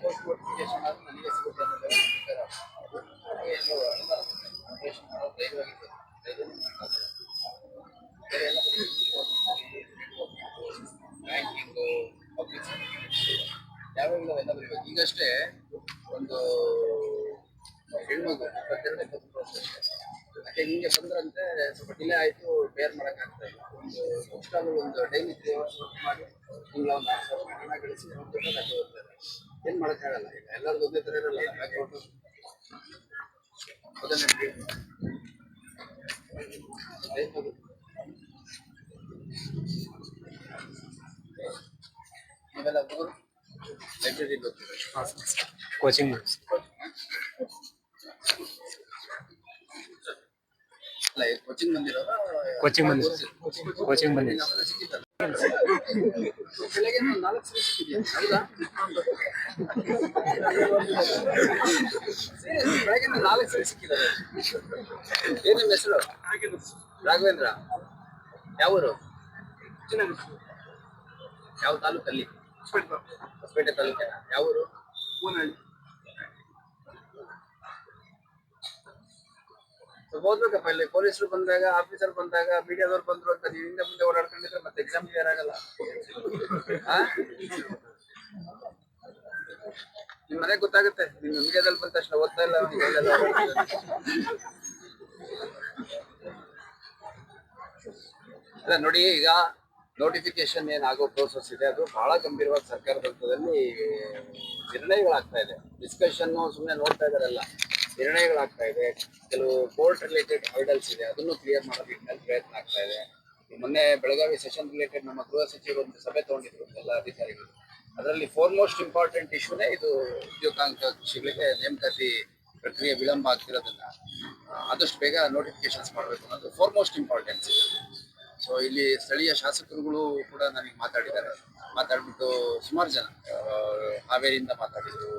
Post notification ಆದ ನನಗೆ ಸಿಗುತ್ತೆ ಬ್ಯಾಂಕಿಂಗು ಪಬ್ಲಿಕ್ ಯಾವಾಗಲೂ ಎಲ್ಲ ಬರೀಬೇಕು. ಈಗಷ್ಟೇ ಒಂದು ಹೆಣ್ಮಗು 22-23 ವರ್ಷ ಯಾಕೆ ಹಿಂಗೆ ಬಂದ್ರಂತೆ ಸ್ವಲ್ಪ ಡಿಲೇ ಆಯಿತು, ಬೇರ್ ಮಾಡೋಕ್ಕಾಗ್ತಾ ಇಲ್ಲ. ಒಂದು ಬುಕ್ ಸ್ಟಾಲ್ ಒಂದು ಡೈಲಿ 3 ಅವರ್ಸ್ ವರ್ಕ್ ಮಾಡಿ ತಿಂಗಳ ಒಂದು 4,000 ಹಣ ಗಳಿಸಿ ಒಂದು ಲೆಕ್ಕ ಹೋಗ್ತಾರೆ. ಏನು ಮಾಡೋಕ್ಕಾಗಲ್ಲ. ಈಗ ಎಲ್ಲರದ್ದು ಒಂದೇ ಥರ ಇರಲ್ಲ. ಬ್ಯಾಕ್ಗ್ರೌಂಡು ಅದನ್ನೇ ನೀವೆಲ್ಲ ಹುಡುಗರು ಲೈಬ್ರರಿ ಬರ್ತೀವಿ, ಕೋಚಿಂಗ್ ಅಲ್ಲ ಕೋಚಿಂಗ್ ಬಂದಿರೋದ? ಕೋಚಿಂಗ್ ಬಂದಿದೆ. ಬೆಳಗ್ಗೆ 4 ಸಲ ಸಿಕ್ಕಿದೆಯಾ? ಹೌದಾ? ಬೆಳಗ್ಗೆ 4 ಸಲ ಸಿಕ್ಕಿದ್ದಾರೆ. ಏನು ನಿಮ್ಮ ಹೆಸರು? ರಾಘವೇಂದ್ರ. ಯಾವ ಊರು? ಯಾವ ತಾಲೂಕಲ್ಲಿ? ಹೊಸಪೇಟೆ ತಾಲೂಕಿನ ಯಾವ ಊರು? ಹೂನಹಳ್ಳಿ. ಓದ್ಬೇಕಪ್ಪ. ಇಲ್ಲಿ ಪೊಲೀಸರು ಬಂದಾಗ, ಆಫೀಸರ್ ಬಂದಾಗ, ಮೀಡಿಯಾದವ್ರು ಬಂದ್ರು ಅಂತ ನೀವು ಹಿಂದೆ ಮುಂದೆ ಓಡಾಡ್ಕೊಂಡಿದ್ರೆ ಮತ್ತೆ ಎಕ್ಸಾಮ್ ಕ್ಲಿಯರ್ ಆಗಲ್ಲ. ನಿಮ್ ಮನೆಗೆ ಗೊತ್ತಾಗುತ್ತೆ. ನಿಮ್ ಮೀಡಿಯಾದಲ್ಲಿ ಬಂದ ತಕ್ಷಣ ಓದ್ತಾ ಇಲ್ಲ ಅಲ್ಲ ನೋಡಿ. ಈಗ ನೋಟಿಫಿಕೇಶನ್ ಏನಾಗೋ ಪ್ರೋಸೆಸ್ ಇದೆ, ಅದು ಬಹಳ ಗಂಭೀರವಾಗಿ ಸರ್ಕಾರದ ಹಂತದಲ್ಲಿ ನಿರ್ಣಯಗಳಾಗ್ತಾ ಇದೆ. ಡಿಸ್ಕಷನ್ ಸುಮ್ಮನೆ ನೋಡ್ತಾ ಇದಾರಲ್ಲ, ನಿರ್ಣಯಗಳಾಗ್ತಾ ಇದೆ. ಕೆಲವು ಕೋರ್ಟ್ ರಿಲೇಟೆಡ್ ಹರ್ಡಲ್ಸ್ ಇದೆ, ಅದನ್ನು ಕ್ಲಿಯರ್ ಮಾಡೋದಕ್ಕೆ ಪ್ರಯತ್ನ ಆಗ್ತಾ ಇದೆ. ಮೊನ್ನೆ ಬೆಳಗಾವಿ ಸೆಷನ್ ರಿಲೇಟೆಡ್ ನಮ್ಮ ಗೃಹ ಸಚಿವರು ಒಂದು ಸಭೆ ತಗೊಂಡಿದ್ರು ಎಲ್ಲ ಅಧಿಕಾರಿಗಳು. ಅದರಲ್ಲಿ ಫೋರ್ಮೋಸ್ಟ್ ಇಂಪಾರ್ಟೆಂಟ್ ಇಶ್ಯೂನೇ ಇದು ಉದ್ಯೋಗಾಕಾಂಕ್ಷಿಗಳಿಗೆ ನೇಮಕಾತಿ ಪ್ರಕ್ರಿಯೆ ವಿಳಂಬ ಆಗ್ತಿರೋದನ್ನ ಆದಷ್ಟು ಬೇಗ ನೋಟಿಫಿಕೇಶನ್ಸ್ ಮಾಡಬೇಕು ಅನ್ನೋದು ಫೋರ್ಮೋಸ್ಟ್ ಇಂಪಾರ್ಟೆನ್ಸ್ ಇದೆ. ಸೊ ಇಲ್ಲಿ ಸ್ಥಳೀಯ ಶಾಸಕರುಗಳು ಕೂಡ ನನಗೆ ಮಾತಾಡ್ಬಿಟ್ಟು ಸುಮಾರು ಜನ ಹಾವೇರಿಯಿಂದ ಮಾತಾಡಿದ್ರು,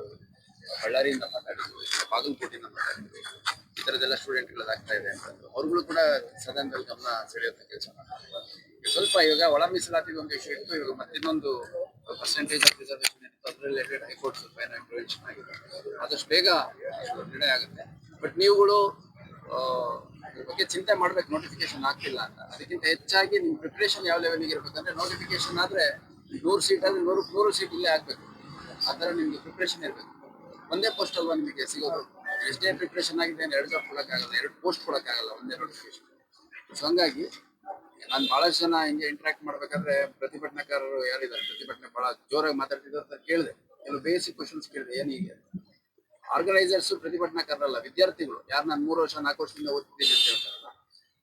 ಬಳ್ಳಾರಿಯಿಂದ ಮಾತಾಡಿದ್ರು, ಬಾಗಲಕೋಟೆಯಿಂದ ಮಾತಾಡಿದ್ರು, ಈ ಥರದ್ದೆಲ್ಲ ಸ್ಟೂಡೆಂಟ್ಗಳಾಗ್ತಾ ಇದೆ ಅಂತಂದು ಅವ್ರುಗಳು ಕೂಡ ಸದನದಲ್ಲಿ ಗಮನ ಸೆಳೆಯುವಂಥ ಕೆಲಸ ಮಾಡ್ತಾರೆ. ಸ್ವಲ್ಪ ಇವಾಗ ಒಳ ಮೀಸಲಾತಿಗೆ ಒಂದು ಇಶ್ಯೂ ಇತ್ತು, ಇವಾಗ ಮತ್ತಿನ್ನೊಂದು ಪರ್ಸೆಂಟೇಜ್ ಆಫ್ ರಿಸರ್ವೇಷನ್ ಇತ್ತು, ಅದ್ರ ರಿಲೇಟೆಡ್ ಹೈಕೋರ್ಟ್ ಸ್ವಲ್ಪ ಏನೋ ಇಂಟರ್ವೆನ್ಷನ್ ಆಗಿದೆ. ಆದಷ್ಟು ಬೇಗ ನಿರ್ಣಯ ಆಗುತ್ತೆ. ಬಟ್ ನೀವುಗಳು ಇದ್ರ ಬಗ್ಗೆ ಚಿಂತೆ ಮಾಡ್ಬೇಕು, ನೋಟಿಫಿಕೇಶನ್ ಆಗ್ತಿಲ್ಲ ಅಂತ. ಅದಕ್ಕಿಂತ ಹೆಚ್ಚಾಗಿ ನಿಮ್ಮ ಪ್ರಿಪ್ರೇಷನ್ ಯಾವ ಲೆವೆಲ್ಗೆ ಇರ್ಬೇಕಂದ್ರೆ, ನೋಟಿಫಿಕೇಶನ್ ಆದ್ರೆ 100 ಸೀಟ್ ಆದ್ರೆ 100 ಸೀಟ್ ಇಲ್ಲೇ ಆಗ್ಬೇಕು. ಆ ಥರ ನಿಮ್ಗೆ ಪ್ರಿಪ್ರೇಷನ್ ಇರಬೇಕು. ಒಂದೇ ಪೋಸ್ಟ್ ಅಲ್ವಾ ನಿಮಗೆ ಸಿಗೋದು? ಎಷ್ಟೇ ಪ್ರಿಪ್ರೇಷನ್ ಆಗಿದೆ 2 ಜಾಬ್ ಕೊಡೋಕ್ಕಾಗಲ್ಲ, 2 ಪೋಸ್ಟ್ ಕೊಡೋಕ್ಕಾಗಲ್ಲ ಒಂದೇ ನೋಟಿಫಿಕೇಶನ್. ಸೊ ಹಂಗಾಗಿ ನಾನು ಬಹಳಷ್ಟು ಜನ ಹಿಂಗೆ ಇಂಟ್ರಾಕ್ಟ್ ಮಾಡ್ಬೇಕಾದ್ರೆ ಪ್ರತಿಭಟನಾಕಾರರು ಯಾರಿದ್ದಾರೆ, ಪ್ರತಿಭಟನೆ ಬಹಳ ಜೋರಾಗಿ ಮಾತಾಡ್ತಿದ್ರು ಅಂತ ಕೇಳಿದೆ. ಕೆಲವು ಬೇಸಿಕ್ ಕ್ವಶನ್ಸ್ ಕೇಳಿದೆ, ಏನೀಗೆ ಆರ್ಗನೈಸರ್ಸ್ ಪ್ರತಿಭಟನಾಕಾರರಲ್ಲ, ವಿದ್ಯಾರ್ಥಿಗಳು ಯಾರು ನಾನು 3 ವರ್ಷ 4 ವರ್ಷದಿಂದ ಓದ್ತಿದ್ದೀನಿ ಅಂತ ಹೇಳ್ತಾರಲ್ಲ,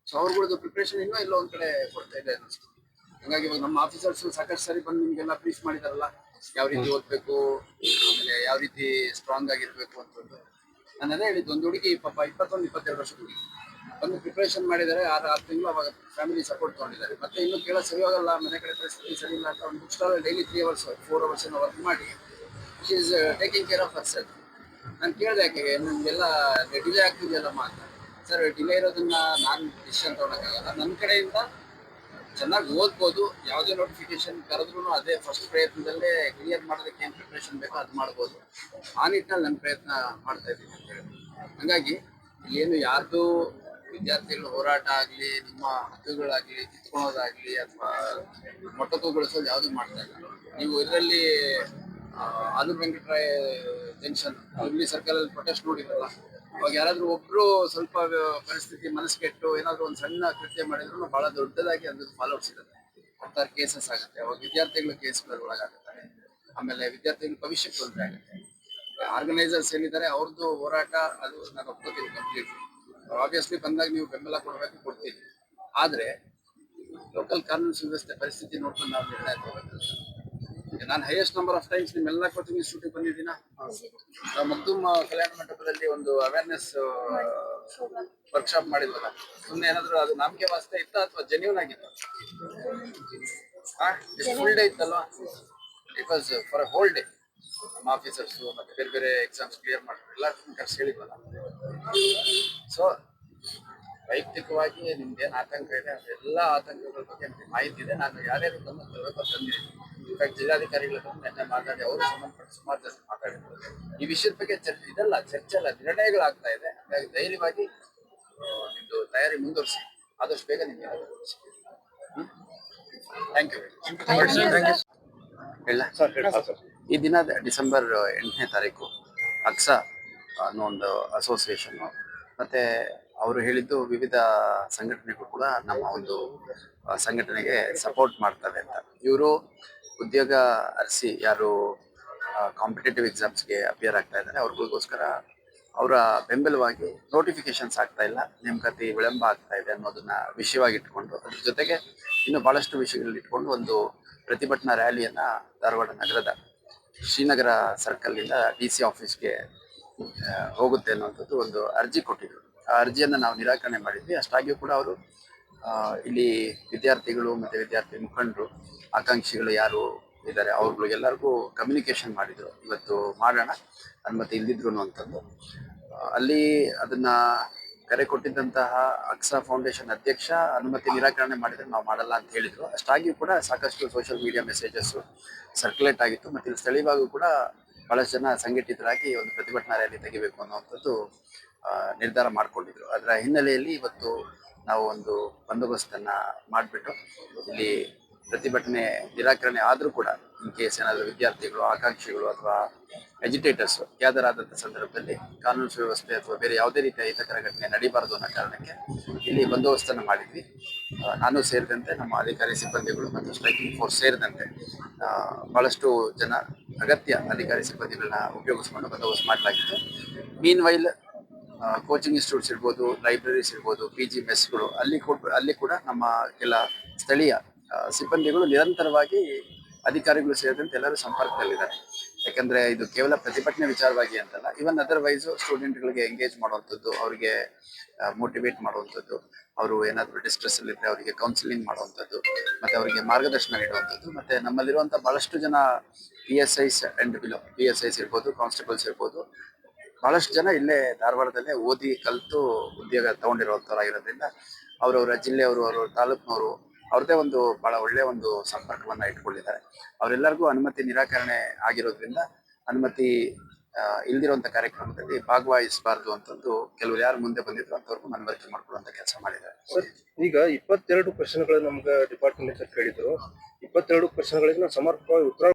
ಸೊ ಅವ್ರಗಳದ್ದು ಪ್ರಿಪ್ರೇಷನ್ ಇನ್ನೂ ಎಲ್ಲೋ ಒಂದ್ ಕಡೆ ಕೊಡ್ತಾ ಇದೆ ಅನ್ನಿಸ್ತು. ಹಂಗಾಗಿ ಇವಾಗ ನಮ್ಮ ಆಫೀಸರ್ಸ್ ಸಾಕಷ್ಟು ಸಾರಿ ಬಂದು ನಿಮ್ಗೆಲ್ಲ ಬ್ರೀಫ್ ಮಾಡಿದಾರಲ್ಲ, ಯಾವ ರೀತಿ ಓದ್ಬೇಕು, ಆಮೇಲೆ ಯಾವ ರೀತಿ ಸ್ಟ್ರಾಂಗ್ ಆಗಿರ್ಬೇಕು ಅಂತಂದು. ನಾನು ಅದೇ ಹೇಳಿದ್ದು, ಒಂದು ಹುಡುಗಿ ಪಾಪ 21-22 ವರ್ಷದ ಹುಡುಗಿ ಬಂದು ಪ್ರಿಪ್ರೇಷನ್ ಮಾಡಿದ್ದಾರೆ, 6 ತಿಂಗಳು. ಅವಾಗ ಫ್ಯಾಮಿಲಿ ಸಪೋರ್ಟ್ ತಗೊಂಡಿದ್ದಾರೆ. ಮತ್ತೆ ಇನ್ನೂ ಕೇಳೋ ಸರಿ ಹೋಗಲ್ಲ, ಮನೆ ಕಡೆ ಪರಿಸ್ಥಿತಿ ಸರಿ ಇಲ್ಲ ಅಂತ ಒಂದು book stall daily 3 hours 4 hours work ಮಾಡಿ she is taking care of herself. ನಾನು ಕೇಳಿದೆ ಯಾಕೆ ನಿಮಗೆಲ್ಲ ಡಿಲೇ ಆಗ್ತಿದೆಯಲ್ಲಮ್ಮ ಅಂತ. ಸರ್, ಡಿಲೇ ಇರೋದನ್ನ ನಾನು ಡಿಸಿಷನ್ ತೊಗೊಳಕ್ಕಾಗಲ್ಲ, ನನ್ನ ಕಡೆಯಿಂದ ಚೆನ್ನಾಗಿ ಓದ್ಬೋದು, ಯಾವುದೇ ನೋಟಿಫಿಕೇಶನ್ ಕರೆದ್ರೂ ಅದೇ ಫಸ್ಟ್ ಪ್ರಯತ್ನದಲ್ಲೇ ಕ್ಲಿಯರ್ ಮಾಡೋದಕ್ಕೆ ಏನು ಪ್ರಿಪ್ರೇಷನ್ ಬೇಕೋ ಅದು ಮಾಡ್ಬೋದು. ಆ ನಿಟ್ಟಿನಲ್ಲಿ ನನ್ನ ಪ್ರಯತ್ನ ಮಾಡ್ತಾ ಇದ್ದೀನಿ ಅಂತ ಹೇಳಿ. ಹಂಗಾಗಿ ಏನು ಯಾರ್ದು ವಿದ್ಯಾರ್ಥಿಗಳ ಹೋರಾಟ ಆಗಲಿ, ನಿಮ್ಮ ಹಕ್ಕುಗಳಾಗಲಿ ಕಿತ್ಕೊಳ್ಳೋದಾಗಲಿ ಅಥವಾ ಮೊಟಕುಗೊಳಿಸೋದು ಯಾವುದು ಮಾಡ್ತಾ ಇಲ್ಲ. ನೀವು ಇದರಲ್ಲಿ ಆಲೂರು ವೆಂಕಟರಾಯ ಜಂಕ್ಷನ್ ಹುಬ್ಳಿ ಸರ್ಕಲ್ ಅಲ್ಲಿ ಪ್ರೊಟೆಸ್ಟ್ ನೋಡಿದ್ರಲ್ಲ, ಅವಾಗ ಯಾರಾದ್ರೂ ಒಬ್ರು ಸ್ವಲ್ಪ ಪರಿಸ್ಥಿತಿ ಮನಸ್ಕೆಟ್ಟು ಏನಾದ್ರು ಒಂದು ಸಣ್ಣ ಕೃತ್ಯ ಮಾಡಿದ್ರು ಬಹಳ ದೊಡ್ಡದಾಗಿ ಅದ್ರದ್ದು ಫಾಲೋಅಪ್ಸ್ ಇರುತ್ತೆ, 10 ಕೇಸಸ್ ಆಗುತ್ತೆ. ಅವಾಗ ವಿದ್ಯಾರ್ಥಿಗಳ ಕೇಸ್ಗಳು ಒಳಗಾಗುತ್ತಾರೆ, ಆಮೇಲೆ ವಿದ್ಯಾರ್ಥಿಗಳ ಭವಿಷ್ಯಕ್ಕೆ ತೊಂದರೆ ಆಗುತ್ತೆ. ಆರ್ಗನೈಸರ್ಸ್ ಏನಿದ್ದಾರೆ ಅವ್ರದ್ದು ಹೋರಾಟ ಅದು ನಾನು ಒಪ್ಕೋತೀನಿ ಕಂಪ್ಲೀಟ್ಲಿ. ಆಬ್ವಿಯಸ್ಲಿ ಬಂದಾಗ ನೀವು ಬೆಂಬಲ ಕೊಡ್ತೀವಿ, ಆದ್ರೆ ಲೋಕಲ್ ಕಾನೂನು ಸುವ್ಯವಸ್ಥೆ ಪರಿಸ್ಥಿತಿ ನೋಡ್ಕೊಂಡು ನಾವು ನಿರ್ಣಯ ತಗೋಬೇಕು. ನಾನು ಹೈಯೆಸ್ಟ್ ನಂಬರ್ ಆಫ್ ಟೈಮ್ಸ್ ನಿಮ್ಮೆಲ್ಲ ಕೋಚಿಂಗ್ ಇನ್ಸ್ಟಿಟ್ಯೂಟ್ ಬಂದಿದ್ದೀನ. ನಾವು ಮಗ್ದುಮ್ ಕಲ್ಯಾಣ ಮಂಟಪದಲ್ಲಿ ಒಂದು ಅವೇರ್ನೆಸ್ ವರ್ಕ್ಶಾಪ್ ಮಾಡಿದ್ವಲ್ಲ, ಸುಮ್ಮನೆ ಏನಾದ್ರು ಅದು ನಂಬಿಕೆ ವಾಸ್ತೆ ಇತ್ತ ಅಥವಾ ಜೆನ್ಯೂನ್ ಆಗಿತ್ತು? ಫುಲ್ ಡೇ ಇತ್ತಲ್ವಾ? It was for a whole day. ನಮ್ಮ ಆಫೀಸರ್ಸು ಮತ್ತೆ ಬೇರೆ ಬೇರೆ ಎಕ್ಸಾಮ್ಸ್ ಕ್ಲಿಯರ್ ಮಾಡಿದ್ರು, ಎಲ್ಲರಿಗೂ ಕರ್ಸಿ ಹೇಳಿದ್ವಲ್ಲ. ಸೊ ವೈಯಕ್ತಿಕವಾಗಿ ನಿಮ್ದೇನು ಆತಂಕ ಇದೆ ಅದೆಲ್ಲ ಆತಂಕಗಳ ಬಗ್ಗೆ ನನಗೆ ಮಾಹಿತಿ ಇದೆ. ನಾನು ಯಾರ್ಯಾರು ಗಮನ ತರಬೇಕು ತಂದಿದ್ದೀನಿ. ಇನ್ಫ್ಯಾಕ್ಟ್ ಜಿಲ್ಲಾಧಿಕಾರಿಗಳ ನೆನ್ನೆ ಮಾತಾಡಿ ಅವರು ಸಂಬಂಧಪಟ್ಟ ಸುಮಾರು ಜನ ಮಾತಾಡಿದ್ರು. ಈ ವಿಷಯದ ಬಗ್ಗೆ ಚರ್ಚೆ ಅಲ್ಲ, ನಿರ್ಣಯಗಳಾಗ್ತಾ ಇದೆ. ಹಾಗಾಗಿ ಧೈರ್ಯವಾಗಿ ನಿಮ್ದು ತಯಾರಿ ಮುಂದುವರಿಸಿ, ಆದಷ್ಟು ಬೇಗ ನಿಮಗೆ ಥ್ಯಾಂಕ್ ಯು. ಹೇಳ ಈ ದಿನ ಡಿಸೆಂಬರ್ 8ನೇ ತಾರೀಕು ಅಕ್ಸಾ ಅನ್ನೋ ಒಂದು ಅಸೋಸಿಯೇಷನ್ನು ಮತ್ತೆ ಅವರು ಹೇಳಿದ್ದು ವಿವಿಧ ಸಂಘಟನೆಗಳು ಕೂಡ ನಮ್ಮ ಒಂದು ಸಂಘಟನೆಗೆ ಸಪೋರ್ಟ್ ಮಾಡ್ತವೆ ಅಂತ. ಇವರು ಉದ್ಯೋಗ ಅರಸಿ ಯಾರು ಕಾಂಪಿಟೇಟಿವ್ ಎಕ್ಸಾಮ್ಸ್ಗೆ ಅಪಿಯರ್ ಆಗ್ತಾ ಇದ್ದಾರೆ ಅವ್ರಿಗೋಸ್ಕರ ಅವರ ಬೆಂಬಲವಾಗಿ ನೋಟಿಫಿಕೇಶನ್ಸ್ ಆಗ್ತಾ ಇಲ್ಲ, ನೇಮಕಾತಿ ವಿಳಂಬ ಆಗ್ತಾ ಇದೆ ಅನ್ನೋದನ್ನ ವಿಷಯವಾಗಿ ಇಟ್ಕೊಂಡು, ಅದ್ರ ಜೊತೆಗೆ ಇನ್ನು ಬಹಳಷ್ಟು ವಿಷಯಗಳಲ್ಲಿ ಇಟ್ಕೊಂಡು ಒಂದು ಪ್ರತಿಭಟನಾ ರ್ಯಾಲಿಯನ್ನ ಧಾರವಾಡ ನಗರದ ಶ್ರೀನಗರ ಸರ್ಕಲ್ನಿಂದ DC ಆಫೀಸ್ಗೆ ಹೋಗುತ್ತೆ ಅನ್ನುವಂಥದ್ದು ಒಂದು ಅರ್ಜಿ ಕೊಟ್ಟಿದ್ರು. ಆ ಅರ್ಜಿಯನ್ನು ನಾವು ನಿರಾಕರಣೆ ಮಾಡಿದ್ವಿ. ಅಷ್ಟಾಗಿಯೂ ಕೂಡ ಅವರು ಇಲ್ಲಿ ವಿದ್ಯಾರ್ಥಿಗಳು ಮತ್ತು ವಿದ್ಯಾರ್ಥಿ ಮುಖಂಡರು ಆಕಾಂಕ್ಷಿಗಳು ಯಾರು ಇದ್ದಾರೆ ಅವ್ರಿಗೆಲ್ಲರಿಗೂ ಕಮ್ಯುನಿಕೇಶನ್ ಮಾಡಿದ್ರು, ಇವತ್ತು ಮಾಡೋಣ ಅನುಮತಿ ಇಲ್ದಿದ್ರು ಅಂತಂದು. ಅಲ್ಲಿ ಅದನ್ನ ಕರೆ ಕೊಟ್ಟಿದ್ದಂತಹ ಅಕ್ಸಾ ಫೌಂಡೇಶನ್ ಅಧ್ಯಕ್ಷ ಅನುಮತಿ ನಿರಾಕರಣೆ ಮಾಡಿದ್ರೆ ನಾವು ಮಾಡಲ್ಲ ಅಂತ ಹೇಳಿದ್ರು. ಅಷ್ಟಾಗಿಯೂ ಕೂಡ ಸಾಕಷ್ಟು ಸೋಷಿಯಲ್ ಮೀಡಿಯಾ ಮೆಸೇಜಸ್ ಸರ್ಕ್ಯುಲೇಟ್ ಆಗಿತ್ತು. ಮತ್ತು ಇಲ್ಲಿ ಸ್ಥಳೀಯವಾಗೂ ಕೂಡ ಬಹಳಷ್ಟು ಜನ ಸಂಘಟಿತರಾಗಿ ಒಂದು ಪ್ರತಿಭಟನಾ ರ್ಯಾಲಿ ತೆಗಿಬೇಕು ಅನ್ನುವಂಥದ್ದು ನಿರ್ಧಾರ ಮಾಡಿಕೊಂಡಿದ್ರು. ಅದರ ಹಿನ್ನೆಲೆಯಲ್ಲಿ ಇವತ್ತು ನಾವು ಒಂದು ಬಂದೋಬಸ್ತನ್ನು ಮಾಡಿಬಿಟ್ಟು ಇಲ್ಲಿ ಪ್ರತಿಭಟನೆ ನಿರಾಕರಣೆ ಆದರೂ ಕೂಡ ಇನ್ ಕೇಸ್ ಏನಾದರೂ ವಿದ್ಯಾರ್ಥಿಗಳು ಆಕಾಂಕ್ಷಿಗಳು ಅಥವಾ ಎಜುಟೇಟರ್ಸ್ ಗ್ಯಾದರ್ ಆದಂಥ ಸಂದರ್ಭದಲ್ಲಿ ಕಾನೂನು ಸುವ್ಯವಸ್ಥೆ ಅಥವಾ ಬೇರೆ ಯಾವುದೇ ರೀತಿಯ ಹಿತಕರ ಘಟನೆ ನಡೀಬಾರದು ಅನ್ನೋ ಕಾರಣಕ್ಕೆ ಇಲ್ಲಿ ಬಂದೋಬಸ್ತನ್ನು ಮಾಡಿದ್ವಿ. ನಾನು ಸೇರಿದಂತೆ ನಮ್ಮ ಅಧಿಕಾರಿ ಸಿಬ್ಬಂದಿಗಳು ಮತ್ತು ಸ್ಟ್ರೈಕಿಂಗ್ ಫೋರ್ಸ್ ಸೇರಿದಂತೆ ಭಾಳಷ್ಟು ಜನ ಅಗತ್ಯ ಅಧಿಕಾರಿ ಸಿಬ್ಬಂದಿಗಳನ್ನ ಉಪಯೋಗಿಸ್ಕೊಂಡು ಬಂದೋಬಸ್ತ್ ಮಾಡಲಾಗಿತ್ತು. ಮೀನ್ ವೈಲ್ ಕೋಚಿಂಗ್ ಇನ್ಸ್ಟಿಟ್ಯೂಟ್ಸ್ ಇರ್ಬೋದು, ಲೈಬ್ರರೀಸ್ ಇರ್ಬೋದು, PG ಮೆಸ್ಗಳು ಅಲ್ಲಿ ಕೂಡ ನಮ್ಮ ಕೆಲ ಸ್ಥಳೀಯ ಸಿಬ್ಬಂದಿಗಳು ನಿರಂತರವಾಗಿ ಅಧಿಕಾರಿಗಳು ಸೇರಿದಂತೆ ಎಲ್ಲರೂ ಸಂಪರ್ಕದಲ್ಲಿದ್ದಾರೆ. ಯಾಕಂದ್ರೆ ಇದು ಕೇವಲ ಪ್ರತಿಭಟನೆ ವಿಚಾರವಾಗಿ ಅಂತಲ್ಲ, ಇವನ್ ಅದರ್ವೈಸ್ ಸ್ಟೂಡೆಂಟ್ಗಳಿಗೆ ಎಂಗೇಜ್ ಮಾಡುವಂಥದ್ದು, ಅವರಿಗೆ ಮೋಟಿವೇಟ್ ಮಾಡುವಂಥದ್ದು, ಅವರು ಏನಾದರೂ ಡಿಸ್ಟ್ರೆಸ್ ಅಲ್ಲಿ ಇದ್ರೆ ಅವರಿಗೆ ಕೌನ್ಸಿಲಿಂಗ್ ಮಾಡುವಂಥದ್ದು, ಮತ್ತೆ ಅವರಿಗೆ ಮಾರ್ಗದರ್ಶನ ನೀಡುವಂಥದ್ದು. ಮತ್ತೆ ನಮ್ಮಲ್ಲಿರುವಂಥ ಬಹಳಷ್ಟು ಜನ PSIs ಅಂಡ್ ಬಿಲೋ, PSIs ಇರ್ಬೋದು, ಕಾನ್ಸ್ಟೇಬಲ್ಸ್ ಇರ್ಬೋದು, ಬಹಳಷ್ಟು ಜನ ಇಲ್ಲೇ ಧಾರವಾಡದಲ್ಲೇ ಓದಿ ಕಲಿತು ಉದ್ಯೋಗ ತಗೊಂಡಿರುವಂಥವ್ರಾಗಿರೋದ್ರಿಂದ ಅವರವರ ಜಿಲ್ಲೆಯವರು, ಅವರವರ ತಾಲೂಕಿನವರು ಅವ್ರದ್ದೇ ಒಂದು ಬಹಳ ಒಳ್ಳೆಯ ಒಂದು ಸಂಪರ್ಕವನ್ನ ಇಟ್ಕೊಂಡಿದ್ದಾರೆ. ಅವರೆಲ್ಲರಿಗೂ ಅನುಮತಿ ನಿರಾಕರಣೆ ಆಗಿರೋದ್ರಿಂದ ಅನುಮತಿ ಇಲ್ದಿರುವಂತ ಕಾರ್ಯಕ್ರಮದಲ್ಲಿ ಭಾಗವಹಿಸಬಾರ್ದು ಅಂತಂದು ಕೆಲವರು ಯಾರು ಮುಂದೆ ಬಂದಿದ್ರು ಅಂತವ್ರಿಗೂ ಮನವರಿಕೆ ಮಾಡ್ಕೊಳ್ಳುವಂತ ಕೆಲಸ ಮಾಡಿದ್ದಾರೆ. ಸರ್, ಈಗ 22 ಕ್ವಶನ್ಗಳು ನಮ್ಗೆ ಡಿಪಾರ್ಟ್ಮೆಂಟ್ ಕೇಳಿದ್ರು. 22 ಕ್ವಶನ್ಗಳಿಗೆ ನಾವು ಸಮರ್ಪಕವಾಗಿ ಉತ್ತರ